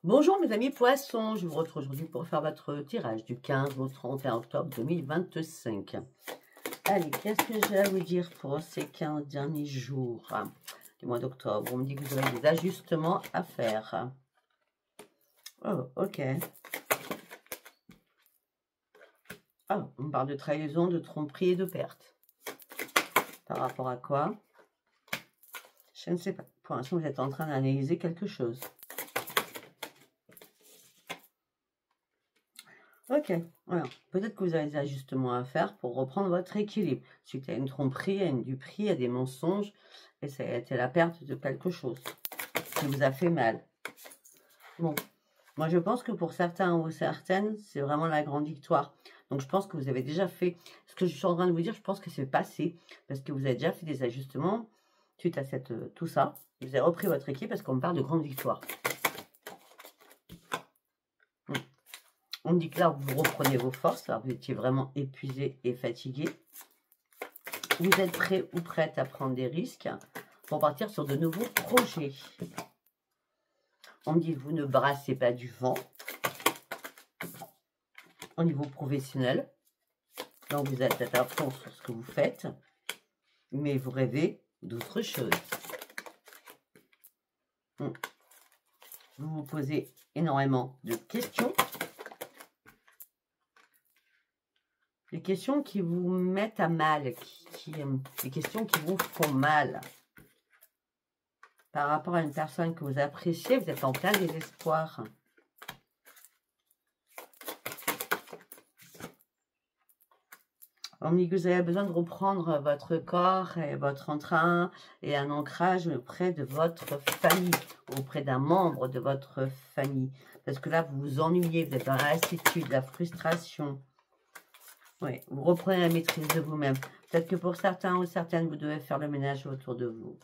Bonjour mes amis poissons, je vous retrouve aujourd'hui pour faire votre tirage du 15 au 31 octobre 2025. Allez, qu'est-ce que j'ai à vous dire pour ces 15 derniers jours du mois d'octobre? On me dit que vous aurez des ajustements à faire. Oh, ok. Ah, on parle de trahison, de tromperie et de perte. Par rapport à quoi? Je ne sais pas. Pour l'instant, vous êtes en train d'analyser quelque chose. Ok, voilà. Peut-être que vous avez des ajustements à faire pour reprendre votre équilibre. Suite à une tromperie, à une duperie, à des mensonges, et ça a été la perte de quelque chose qui vous a fait mal. Bon, moi je pense que pour certains ou certaines, c'est vraiment la grande victoire. Donc je pense que vous avez déjà fait, ce que je suis en train de vous dire, je pense que c'est passé, parce que vous avez déjà fait des ajustements suite à tout ça. Vous avez repris votre équipe parce qu'on me parle de grande victoire. On me dit que là, vous reprenez vos forces. Alors, vous étiez vraiment épuisé et fatigué. Vous êtes prêt ou prête à prendre des risques pour partir sur de nouveaux projets. On me dit que vous ne brassez pas du vent au niveau professionnel. Donc, vous êtes à fond sur ce que vous faites. Mais vous rêvez d'autres choses. Vous vous posez énormément de questions. Des questions qui vous mettent à mal, des questions qui vous font mal. Par rapport à une personne que vous appréciez, vous êtes en plein désespoir. On me dit que vous avez besoin de reprendre votre corps et votre entrain et un ancrage auprès de votre famille, auprès d'un membre de votre famille. Parce que là, vous vous ennuyez, vous êtes dans la lassitude, la frustration. Oui, vous reprenez la maîtrise de vous-même. Peut-être que pour certains ou certaines, vous devez faire le ménage autour de vous.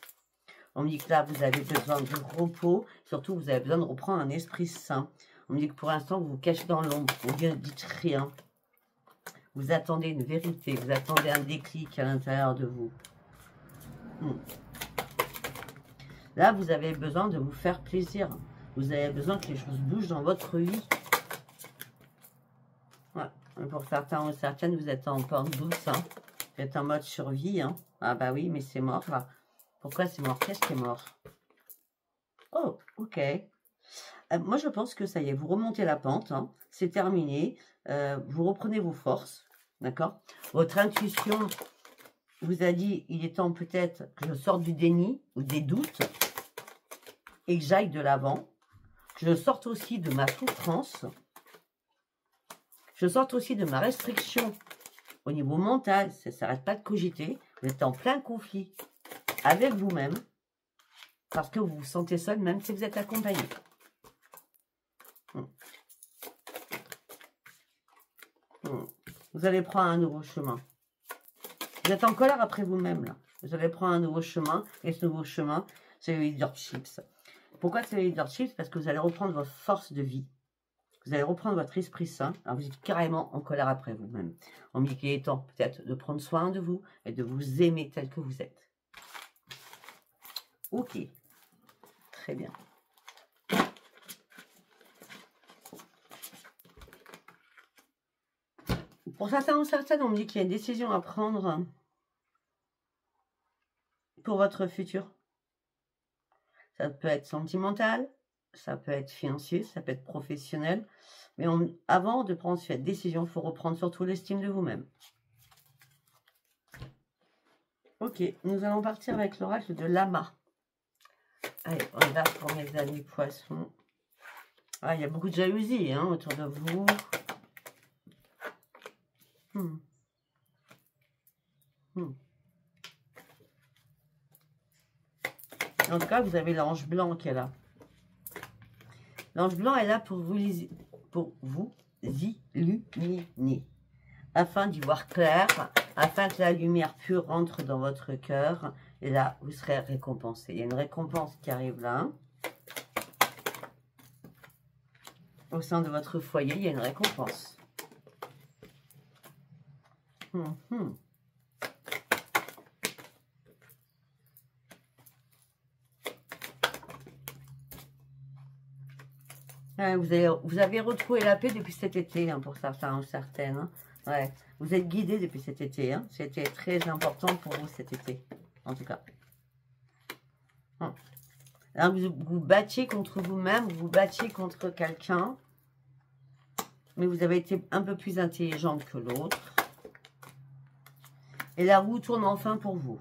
On me dit que là, vous avez besoin de repos. Surtout, vous avez besoin de reprendre un esprit sain. On me dit que pour l'instant, vous vous cachez dans l'ombre. Vous ne dites rien. Vous attendez une vérité. Vous attendez un déclic à l'intérieur de vous. Là, vous avez besoin de vous faire plaisir. Vous avez besoin que les choses bougent dans votre vie. Ouais. Pour certains ou certaines, vous êtes en porte douce. Vous êtes en mode survie. Ah bah oui, mais c'est mort là. Pourquoi c'est mort? Qu'est-ce qui est mort? Oh, ok. Moi, je pense que ça y est, vous remontez la pente. C'est terminé. Vous reprenez vos forces. D'accord? Votre intuition vous a dit, il est temps peut-être que je sorte du déni ou des doutes et que j'aille de l'avant. Que je sorte aussi de ma souffrance. Je sorte aussi de ma restriction au niveau mental. Ça ne s'arrête pas de cogiter. Vous êtes en plein conflit avec vous-même parce que vous vous sentez seul même si vous êtes accompagné. Vous allez prendre un nouveau chemin. Vous êtes en colère après vous-même, là. Vous allez prendre un nouveau chemin, et ce nouveau chemin, c'est le leadership. Pourquoi c'est le leadership? Parce que vous allez reprendre votre force de vie. Vous allez reprendre votre esprit sain. Alors, vous êtes carrément en colère après vous-même. On me dit qu'il est temps, peut-être, de prendre soin de vous et de vous aimer tel que vous êtes. Ok. Très bien. Pour certains ou certaines, on me dit qu'il y a une décision à prendre pour votre futur. Ça peut être sentimental, ça peut être financier, ça peut être professionnel. Mais avant de prendre cette décision, il faut reprendre surtout l'estime de vous-même. Ok, nous allons partir avec l'oracle de Lama. Allez, on y va pour mes amis poissons. Ah, il y a beaucoup de jalousie autour de vous. En tout cas, vous avez l'ange blanc qui est là. L'ange blanc est là pour vous illuminer, afin d'y voir clair, afin que la lumière pure rentre dans votre cœur. Et là, vous serez récompensé. Il y a une récompense qui arrive là. Au sein de votre foyer, il y a une récompense. Ouais, vous avez retrouvé la paix depuis cet été, hein, pour certains ou certaines. Hein. Ouais. Vous êtes guidé depuis cet été. Hein. C'était très important pour vous cet été, en tout cas. Hum. Alors, vous vous battiez contre vous-même, vous vous battiez contre quelqu'un. Mais vous avez été un peu plus intelligente que l'autre. Et la roue tourne enfin pour vous.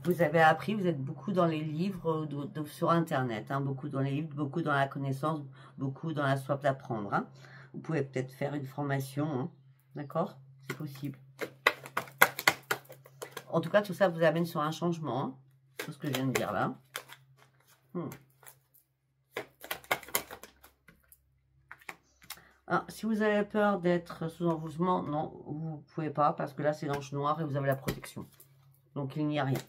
Vous avez appris, vous êtes beaucoup dans les livres sur Internet. Hein, beaucoup dans les livres, beaucoup dans la connaissance, beaucoup dans la soif d'apprendre. Hein. Vous pouvez peut-être faire une formation. Hein, d'accord? C'est possible. En tout cas, tout ça vous amène sur un changement. Hein, tout ce que je viens de dire là. Ah, si vous avez peur d'être sous envoûtement, non, vous ne pouvez pas, parce que là, c'est l'ange noir et vous avez la protection. Donc, il n'y a rien.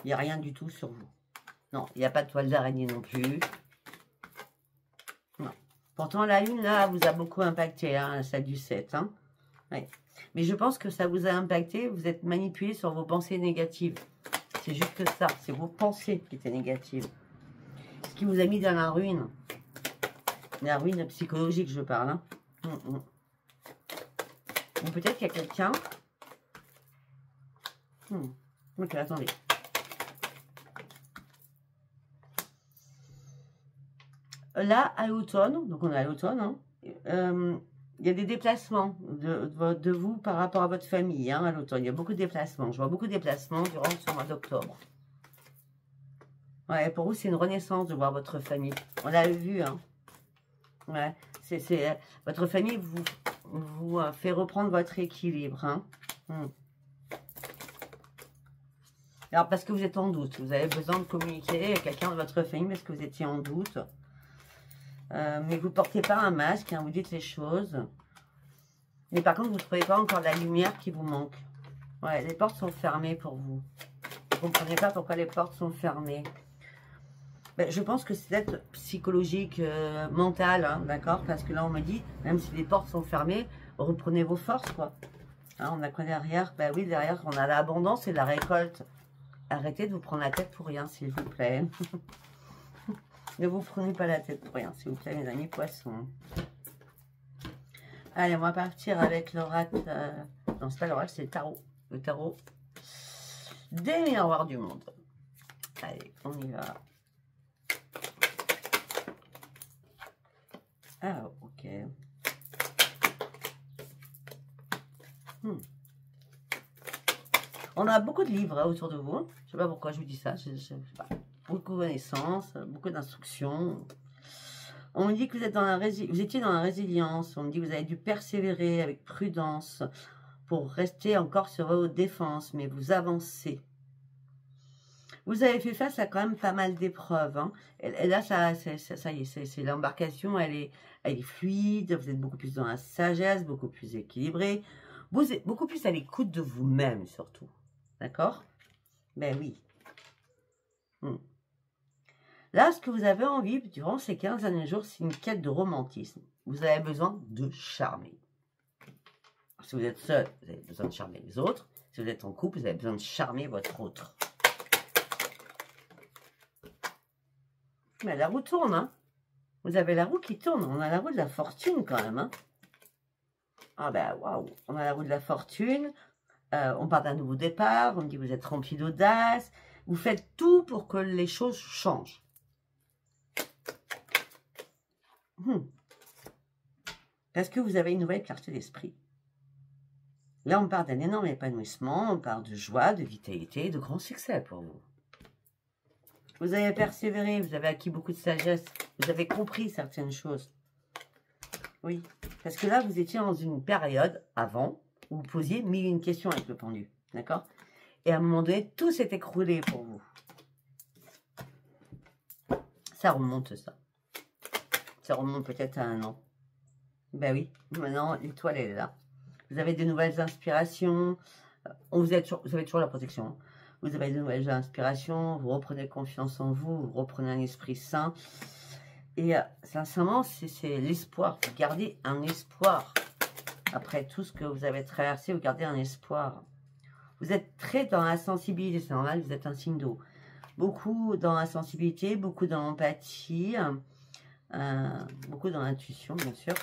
Il n'y a rien du tout sur vous. Non, il n'y a pas de toile d'araignée non plus. Non. Pourtant, la lune, là, vous a beaucoup impacté, hein, celle du 7. Hein. Ouais. Mais je pense que ça vous a impacté, vous êtes manipulé sur vos pensées négatives. C'est juste ça, c'est vos pensées qui étaient négatives. Ce qui vous a mis dans la ruine. La ruine psychologique, je parle. Hein. Ou peut-être qu'il y a quelqu'un. Ok, attendez. Là, à l'automne, donc on est à l'automne, hein, il y a des déplacements de vous par rapport à votre famille, hein, à l'automne. Il y a beaucoup de déplacements. Je vois beaucoup de déplacements durant ce mois d'octobre. Ouais, pour vous, c'est une renaissance de voir votre famille. On l'a vu, hein. Ouais, votre famille vous fait reprendre votre équilibre. Hein. Alors, parce que vous êtes en doute. Vous avez besoin de communiquer avec quelqu'un de votre famille parce que vous étiez en doute. Mais vous ne portez pas un masque, hein, vous dites les choses. Mais par contre, vous ne trouvez pas encore la lumière qui vous manque. Ouais, les portes sont fermées pour vous. Vous ne comprenez pas pourquoi les portes sont fermées. Ben, je pense que c'est peut-être psychologique, mental, hein, d'accord? Parce que là, on me dit, même si les portes sont fermées, reprenez vos forces, quoi. Hein, on a quoi derrière? Ben oui, derrière, on a l'abondance et la récolte. Arrêtez de vous prendre la tête pour rien, s'il vous plaît. Ne vous prenez pas la tête pour rien, s'il vous plaît, mes amis poissons. Allez, on va partir avec l'oracle. Non, c'est pas l'oracle, c'est le tarot. Le tarot des miroirs du monde. Allez, on y va. Ah, ok. On a beaucoup de livres, hein, autour de vous. Je ne sais pas pourquoi je vous dis ça. Je sais pas. Beaucoup de connaissances, beaucoup d'instructions. On me dit que vous étiez dans la résilience. On me dit que vous avez dû persévérer avec prudence pour rester encore sur vos défenses, mais vous avancez. Vous avez fait face à quand même pas mal d'épreuves. Hein. Et là, ça y est, c'est l'embarcation, elle est fluide. Vous êtes beaucoup plus dans la sagesse, beaucoup plus équilibré. Vous êtes beaucoup plus à l'écoute de vous-même, surtout. D'accord? Ben oui. Là, ce que vous avez envie durant ces 15 derniers jours, c'est une quête de romantisme. Vous avez besoin de charmer. Si vous êtes seul, vous avez besoin de charmer les autres. Si vous êtes en couple, vous avez besoin de charmer votre autre. Mais la roue tourne, hein. Vous avez la roue qui tourne. On a la roue de la fortune quand même, hein. Ah ben, waouh. On a la roue de la fortune. On parle d'un nouveau départ. On me dit que vous êtes rempli d'audace. Vous faites tout pour que les choses changent. Parce que vous avez une nouvelle clarté d'esprit. Là, on parle d'un énorme épanouissement. On parle de joie, de vitalité, de grand succès pour vous. Vous avez persévéré, vous avez acquis beaucoup de sagesse, vous avez compris certaines choses. Oui, parce que là, vous étiez dans une période, avant, où vous posiez 1001 questions avec le pendu, d'accord? Et à un moment donné, tout s'est écroulé pour vous. Ça remonte, ça. Ça remonte peut-être à 1 an. Ben oui, maintenant, l'étoile, elle est là. Vous avez de nouvelles inspirations. Vous avez toujours la protection, hein. Vous avez de nouvelles inspirations, vous reprenez confiance en vous, vous reprenez un esprit sain. Et sincèrement, c'est l'espoir. Vous gardez un espoir. Après tout ce que vous avez traversé, vous gardez un espoir. Vous êtes très dans la sensibilité, c'est normal, vous êtes un signe d'eau. beaucoup dans la sensibilité, beaucoup dans l'empathie, beaucoup dans l'intuition, bien sûr.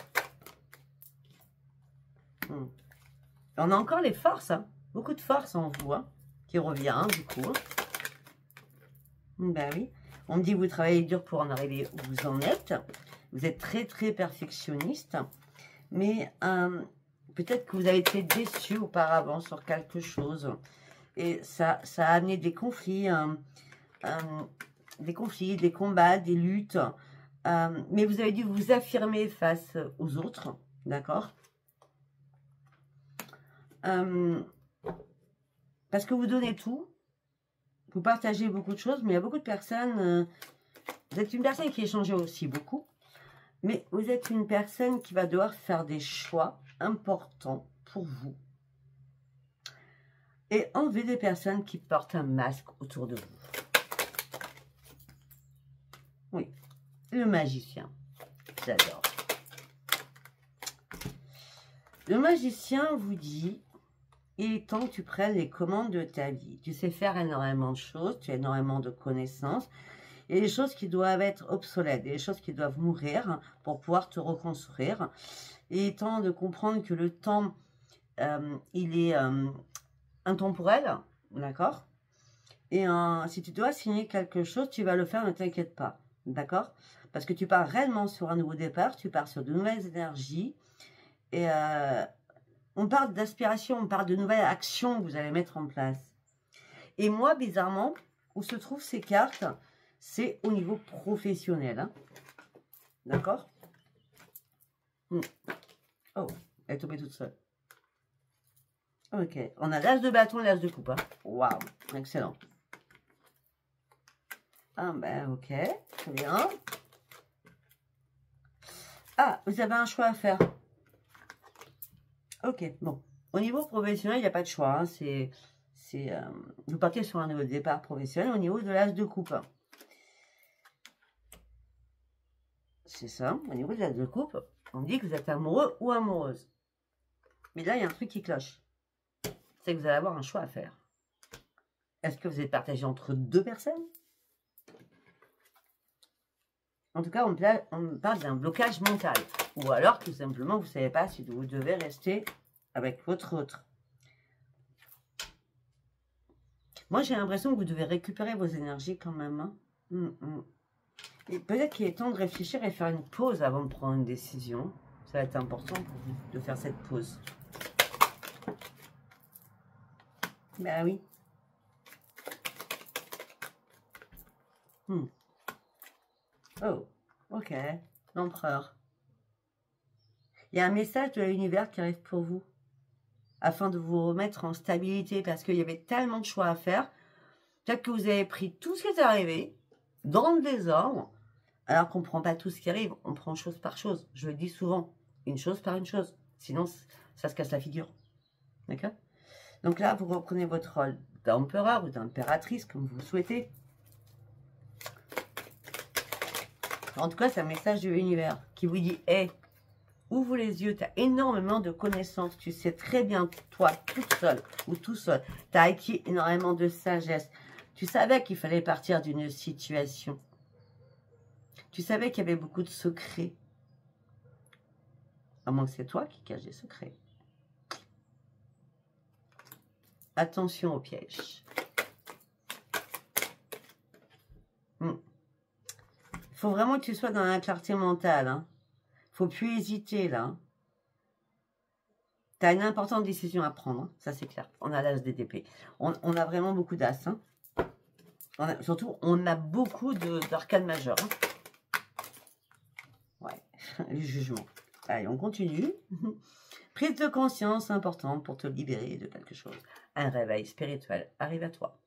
On a encore les forces, hein. Beaucoup de force en vous, hein, qui revient, hein, du coup. Ben oui. On me dit que vous travaillez dur pour en arriver où vous en êtes. Vous êtes très, très perfectionniste. Mais peut-être que vous avez été déçu auparavant sur quelque chose. Et ça a amené des conflits, des combats, des luttes. Mais vous avez dû vous affirmer face aux autres. D'accord? Parce que vous donnez tout. Vous partagez beaucoup de choses, mais il y a beaucoup de personnes... vous êtes une personne qui échange aussi beaucoup. Mais vous êtes une personne qui va devoir faire des choix importants pour vous. Et enlever des personnes qui portent un masque autour de vous. Oui, le magicien. J'adore. Le magicien vous dit, il est temps que tu prennes les commandes de ta vie. Tu sais faire énormément de choses, tu as énormément de connaissances. Il y a des choses qui doivent être obsolètes, il y a des choses qui doivent mourir pour pouvoir te reconstruire. Il est temps de comprendre que le temps, il est intemporel, d'accord? Et si tu dois signer quelque chose, tu vas le faire, ne t'inquiète pas, d'accord? Parce que tu pars réellement sur un nouveau départ, tu pars sur de nouvelles énergies. Et on parle d'aspiration, on parle de nouvelles actions que vous allez mettre en place. Et moi, bizarrement, où se trouvent ces cartes, c'est au niveau professionnel. Hein. D'accord? Oh, elle est tombée toute seule. Ok, on a l'as de bâton et l'as de coupe. Hein. Waouh, excellent. Ah ben ok, très bien. Ah, vous avez un choix à faire. Ok, bon. Au niveau professionnel, il n'y a pas de choix. Hein. Vous partez sur un nouveau départ professionnel au niveau de l'as de coupe. C'est ça, au niveau de l'as de coupe, on dit que vous êtes amoureux ou amoureuse. Mais là, il y a un truc qui cloche. C'est que vous allez avoir un choix à faire. Est-ce que vous êtes partagé entre deux personnes? En tout cas, on parle d'un blocage mental. Ou alors, tout simplement, vous ne savez pas si vous devez rester avec votre autre. Moi, j'ai l'impression que vous devez récupérer vos énergies quand même. Hein. Et peut-être qu'il est temps de réfléchir et faire une pause avant de prendre une décision. Ça va être important pour vous de faire cette pause. Ben oui. Oh, ok. L'empereur. Il y a un message de l'univers qui arrive pour vous. Afin de vous remettre en stabilité. Parce qu'il y avait tellement de choix à faire. Peut-être que vous avez pris tout ce qui est arrivé. Dans le désordre. Alors qu'on ne prend pas tout ce qui arrive. On prend chose par chose. Je le dis souvent. Une chose par une chose. Sinon, ça se casse la figure. D'accord? Donc là, vous reprenez votre rôle d'empereur ou d'impératrice, comme vous le souhaitez. En tout cas, c'est un message de l'univers qui vous dit, hé, ouvre les yeux, tu as énormément de connaissances, tu sais très bien, toi, toute seule ou tout seul, tu as acquis énormément de sagesse. Tu savais qu'il fallait partir d'une situation. Tu savais qu'il y avait beaucoup de secrets. À moins que c'est toi qui caches des secrets. Attention au piège. Il faut vraiment que tu sois dans la clarté mentale. Hein. Faut plus hésiter là. Tu as une importante décision à prendre. Hein. Ça, c'est clair. On a l'as des épées. On a vraiment beaucoup d'as. Hein. Surtout, on a beaucoup d'arcanes majeures. Hein. Ouais, le jugement. Allez, on continue. Prise de conscience importante pour te libérer de quelque chose. Un réveil spirituel arrive à toi.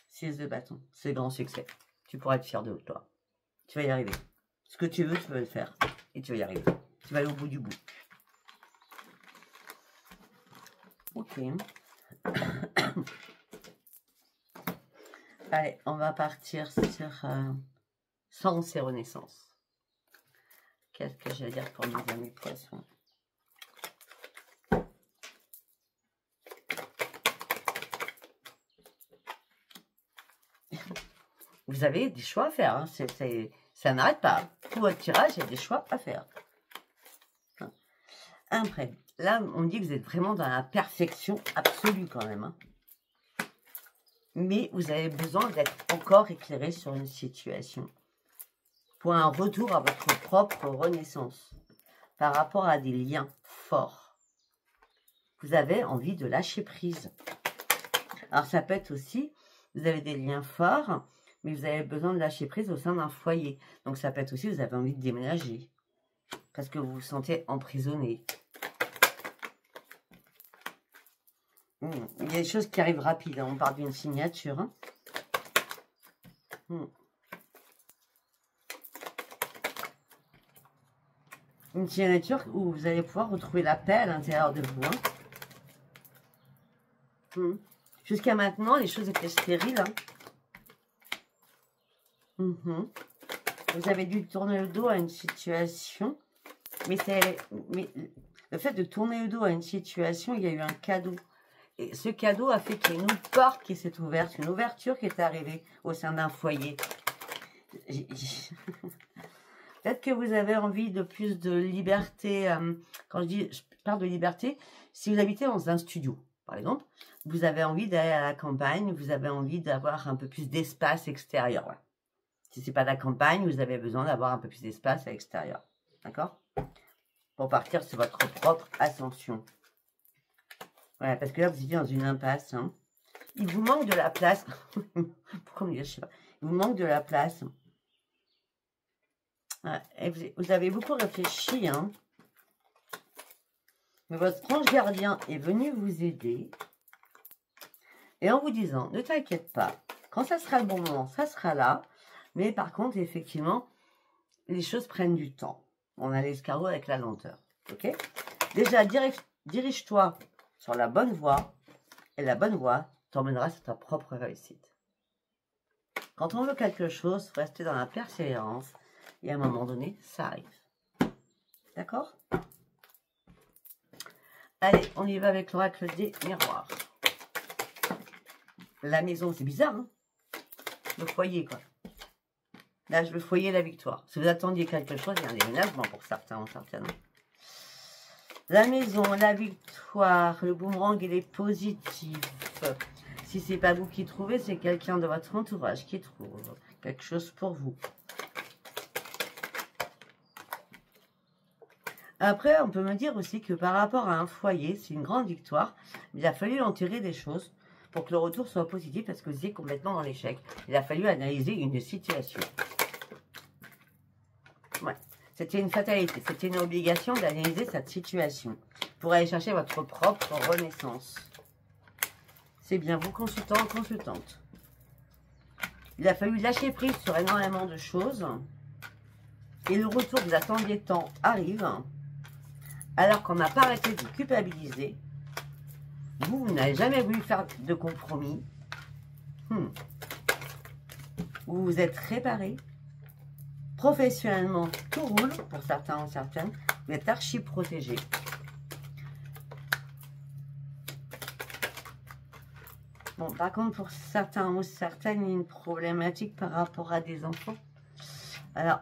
Six de bâton, c'est grand succès. Tu pourras être fier de toi. Tu vas y arriver. Ce que tu veux le faire. Et tu vas y arriver. Tu vas aller au bout du bout. Ok. Allez, on va partir sur sens et renaissance. Qu'est-ce que je vais dire pour mes amis poissons? Vous avez des choix à faire. Hein. Ça n'arrête pas. Tout votre tirage, il y a des choix à faire. Après, là, on dit que vous êtes vraiment dans la perfection absolue quand même. Hein. Mais vous avez besoin d'être encore éclairé sur une situation. Pour un retour à votre propre renaissance. Par rapport à des liens forts. Vous avez envie de lâcher prise. Alors, ça peut être aussi, vous avez des liens forts, mais vous avez besoin de lâcher prise au sein d'un foyer. Donc, ça peut être aussi, vous avez envie de déménager. Parce que vous vous sentez emprisonné. Il y a des choses qui arrivent rapides. Hein. On parle d'une signature. Hein. Une signature où vous allez pouvoir retrouver la paix à l'intérieur de vous. Hein. Jusqu'à maintenant, les choses étaient stériles. Hein. Vous avez dû tourner le dos à une situation. Mais le fait de tourner le dos à une situation, il y a eu un cadeau. Et ce cadeau a fait qu'il y a une porte qui s'est ouverte, une ouverture qui est arrivée au sein d'un foyer. Peut-être que vous avez envie de plus de liberté. Quand je parle de liberté, si vous habitez dans un studio, par exemple, vous avez envie d'aller à la campagne, vous avez envie d'avoir un peu plus d'espace extérieur. Ouais. Si ce n'est pas la campagne, vous avez besoin d'avoir un peu plus d'espace à l'extérieur. D'accord? Pour partir sur votre propre ascension. Voilà, parce que là, vous êtes dans une impasse. Hein. Il vous manque de la place. Pourquoi me dire, je sais pas. Il vous manque de la place. Et vous avez beaucoup réfléchi. Hein. Mais votre ange gardien est venu vous aider. Et en vous disant, ne t'inquiète pas. Quand ça sera le bon moment, ça sera là. Mais par contre, effectivement, les choses prennent du temps. On a l'escargot avec la lenteur. Ok? Déjà, dirige-toi sur la bonne voie, et la bonne voie t'emmènera sur ta propre réussite. Quand on veut quelque chose, il faut rester dans la persévérance, et à un moment donné, ça arrive. D'accord? Allez, on y va avec l'oracle des miroirs. La maison, c'est bizarre, hein? Le foyer, quoi. Là, le foyer, la victoire. Si vous attendiez quelque chose, il y a un déménagement pour certains, certainement. La maison, la victoire, le boomerang, il est positif. Si ce n'est pas vous qui trouvez, c'est quelqu'un de votre entourage qui trouve quelque chose pour vous. Après, on peut me dire aussi que par rapport à un foyer, c'est une grande victoire. Il a fallu en tirer des choses pour que le retour soit positif parce que vous étiez complètement dans l'échec. Il a fallu analyser une situation. Ouais. C'était une fatalité, c'était une obligation d'analyser cette situation pour aller chercher votre propre renaissance. C'est bien, vous consultant, consultante. Il a fallu lâcher prise sur énormément de choses. Et le retour que vous attendiez tant arrive. Alors qu'on n'a pas arrêté de vous culpabiliser. Vous n'avez jamais voulu faire de compromis. Vous vous êtes réparé. Professionnellement, tout roule pour certains ou certaines. Vous êtes archi protégé. Bon, par contre, pour certains ou certaines, il y a une problématique par rapport à des enfants. Alors,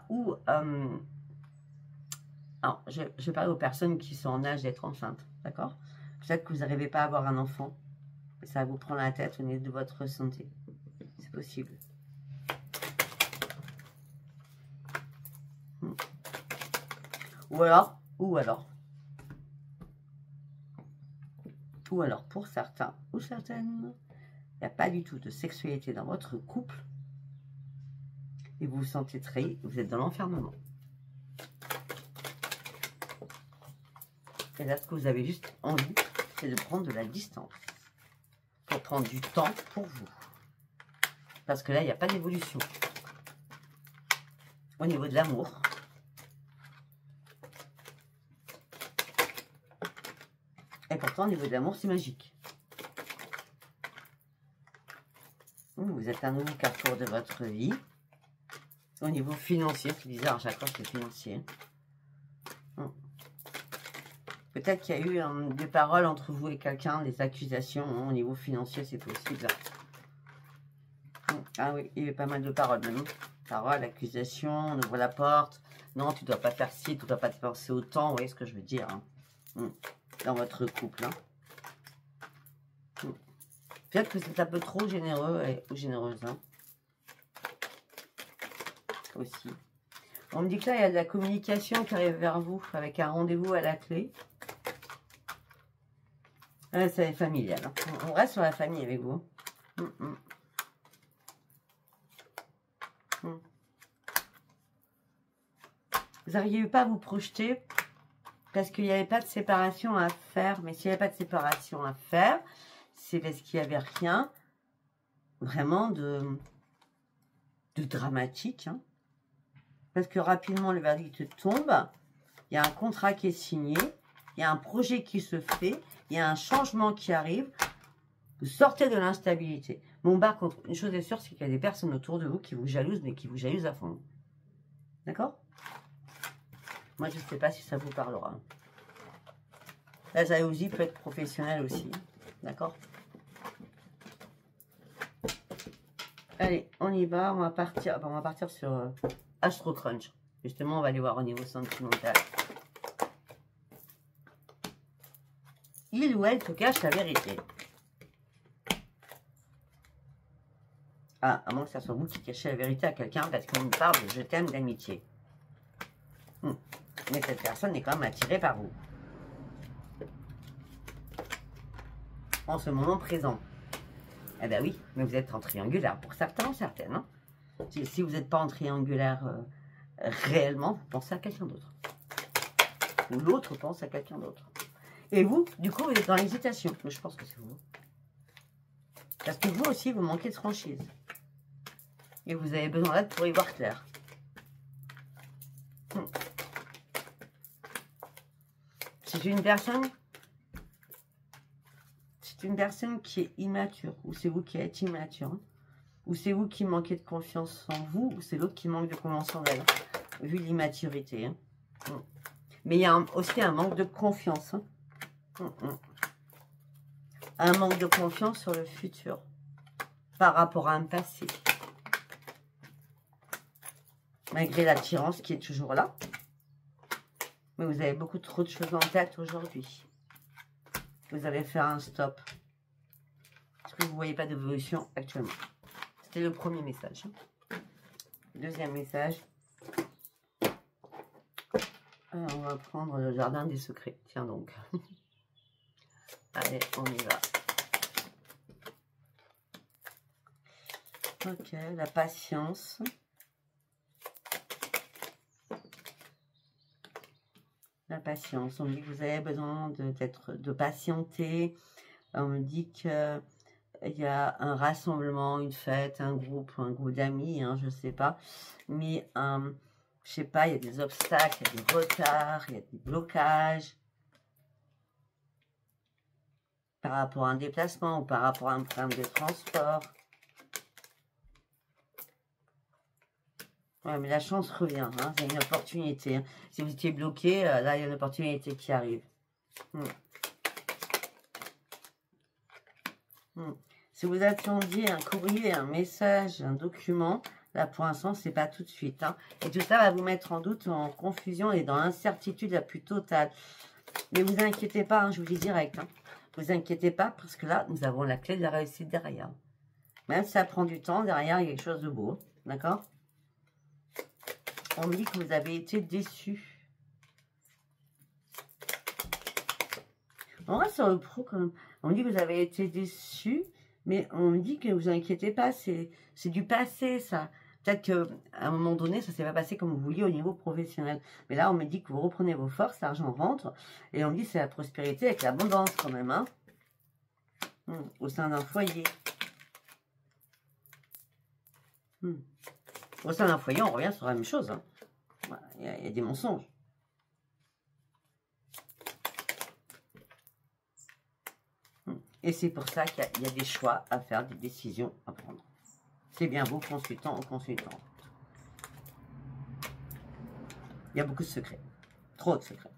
alors je vais parler aux personnes qui sont en âge d'être enceintes, d'accord? Peut-être que vous n'arrivez pas à avoir un enfant. Et ça vous prend la tête au niveau de votre santé. C'est possible. Ou alors, pour certains ou certaines, il n'y a pas du tout de sexualité dans votre couple et vous vous sentez trahi, vous êtes dans l'enfermement. Et là, ce que vous avez juste envie, c'est de prendre de la distance pour prendre du temps pour vous. Parce que là, il n'y a pas d'évolution. Au niveau de l'amour, et pourtant, au niveau de l'amour, c'est magique. Vous êtes un nouveau carrefour de votre vie. Au niveau financier, c'est bizarre, à chaque fois c'est financier. Peut-être qu'il y a eu des paroles entre vous et quelqu'un, des accusations. Au niveau financier, c'est possible. Ah oui, il y a pas mal de paroles même. Paroles, accusations, on ouvre la porte. Non, tu dois pas faire ci, tu dois pas te penser autant. Vous voyez ce que je veux dire, hein. Dans votre couple. Hein. Peut-être que c'est un peu trop généreux ou généreuse. Hein. Aussi. On me dit que là, il y a de la communication qui arrive vers vous avec un rendez-vous à la clé. C'est familial. Hein. On reste sur la famille avec vous. Vous n'arrivez pas à vous projeter parce qu'il n'y avait pas de séparation à faire. Mais s'il n'y avait pas de séparation à faire, c'est parce qu'il n'y avait rien vraiment de dramatique. Hein. Parce que rapidement, le verdict tombe. Il y a un contrat qui est signé. Il y a un projet qui se fait. Il y a un changement qui arrive. Vous sortez de l'instabilité. Bon, par contre, une chose est sûre, c'est qu'il y a des personnes autour de vous qui vous jalousent, mais qui vous jalousent à fond. D'accord? Moi, je ne sais pas si ça vous parlera. La jalousie peut être professionnelle aussi. D'accord? Allez, on y va. On va partir sur Astro Crunch. Justement, on va aller voir au niveau sentimental. Il ou elle te cache la vérité. Ah, à moins que ça soit vous qui cachez la vérité à quelqu'un parce qu'on parle de je t'aime, d'amitié. Mais cette personne est quand même attirée par vous. En ce moment présent. Eh bien oui, mais vous êtes en triangulaire pour certains ou certaines. Hein. Si vous n'êtes pas en triangulaire réellement, vous pensez à quelqu'un d'autre. Ou l'autre pense à quelqu'un d'autre. Et vous, du coup, vous êtes dans l'hésitation. Mais je pense que c'est vous. Parce que vous aussi, vous manquez de franchise. Et vous avez besoin d'aide pour y voir clair. C'est une personne qui est immature. Ou c'est vous qui êtes immature. Hein. Ou c'est vous qui manquez de confiance en vous. Ou c'est l'autre qui manque de confiance en elle. Vu l'immaturité. Hein. Mais il y a aussi un manque de confiance. Hein. Un manque de confiance sur le futur. Par rapport à un passé. Malgré l'attirance qui est toujours là. Mais vous avez beaucoup trop de choses en tête aujourd'hui. Vous allez faire un stop. Parce que vous ne voyez pas d'évolution actuellement. C'était le premier message. Deuxième message. Alors, on va prendre le jardin des secrets. Tiens donc. Allez, on y va. Ok, la patience. La patience. On me dit que vous avez besoin de patienter. On me dit qu'il y a un rassemblement, une fête, un groupe d'amis, hein, je ne sais pas. Mais, je sais pas, il y a des obstacles, il y a des retards, il y a des blocages. Par rapport à un déplacement ou par rapport à un problème de transport. Ouais, mais la chance revient, hein, c'est une opportunité. Hein. Si vous étiez bloqué, là, il y a une opportunité qui arrive. Si vous attendiez un courrier, un message, un document, là, pour l'instant, c'est pas tout de suite. Hein. Et tout ça va vous mettre en doute, en confusion et dans l'incertitude la plus totale. Mais vous inquiétez pas, hein, je vous dis direct. Hein. Vous inquiétez pas, parce que là, nous avons la clé de la réussite derrière. Même si ça prend du temps, derrière, il y a quelque chose de beau. D'accord? On me dit que vous avez été déçus. On reste sur le pro quand même. On me dit que vous avez été déçus, mais on me dit que vous inquiétez pas, c'est du passé, ça. Peut-être qu'à un moment donné, ça ne s'est pas passé comme vous vouliez au niveau professionnel. Mais là, on me dit que vous reprenez vos forces, l'argent rentre. Et on me dit que c'est la prospérité avec l'abondance quand même. Hein, au sein d'un foyer. Au sein d'un foyer, on revient sur la même chose. Hein. Il y a des mensonges. Et c'est pour ça qu'il y a des choix à faire, des décisions à prendre. C'est bien vous, consultant ou consultante. Il y a beaucoup de secrets. Trop de secrets.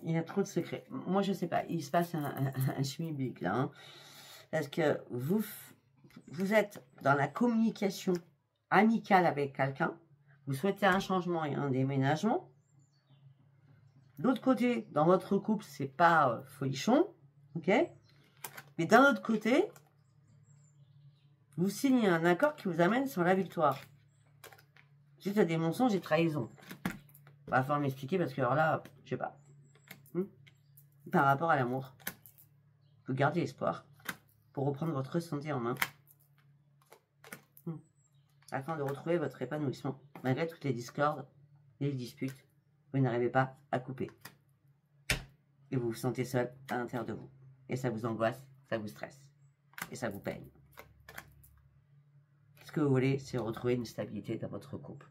Il y a trop de secrets. Moi, je sais pas. Il se passe un schmilblick là. Hein, parce que vous êtes dans la communication amicale avec quelqu'un. Vous souhaitez un changement et un déménagement. De l'autre côté, dans votre couple, c'est pas folichon. Ok? Mais d'un autre côté, vous signez un accord qui vous amène sur la victoire. Suite à des mensonges et trahisons. Va falloir m'expliquer parce que alors là, je sais pas. Par rapport à l'amour, vous gardez espoir pour reprendre votre santé en main. Afin de retrouver votre épanouissement. Malgré toutes les discordes et les disputes, vous n'arrivez pas à couper. Et vous vous sentez seul à l'intérieur de vous. Et ça vous angoisse, ça vous stresse. Et ça vous peine. Ce que vous voulez, c'est retrouver une stabilité dans votre couple.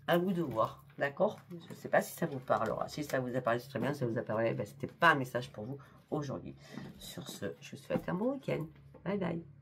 À vous de voir, d'accord? Je ne sais pas si ça vous parlera. Si ça vous a parlé, c'est très bien. Si ça vous a parlé, ben, ce n'était pas un message pour vous aujourd'hui. Sur ce, je vous souhaite un bon week-end. Bye bye.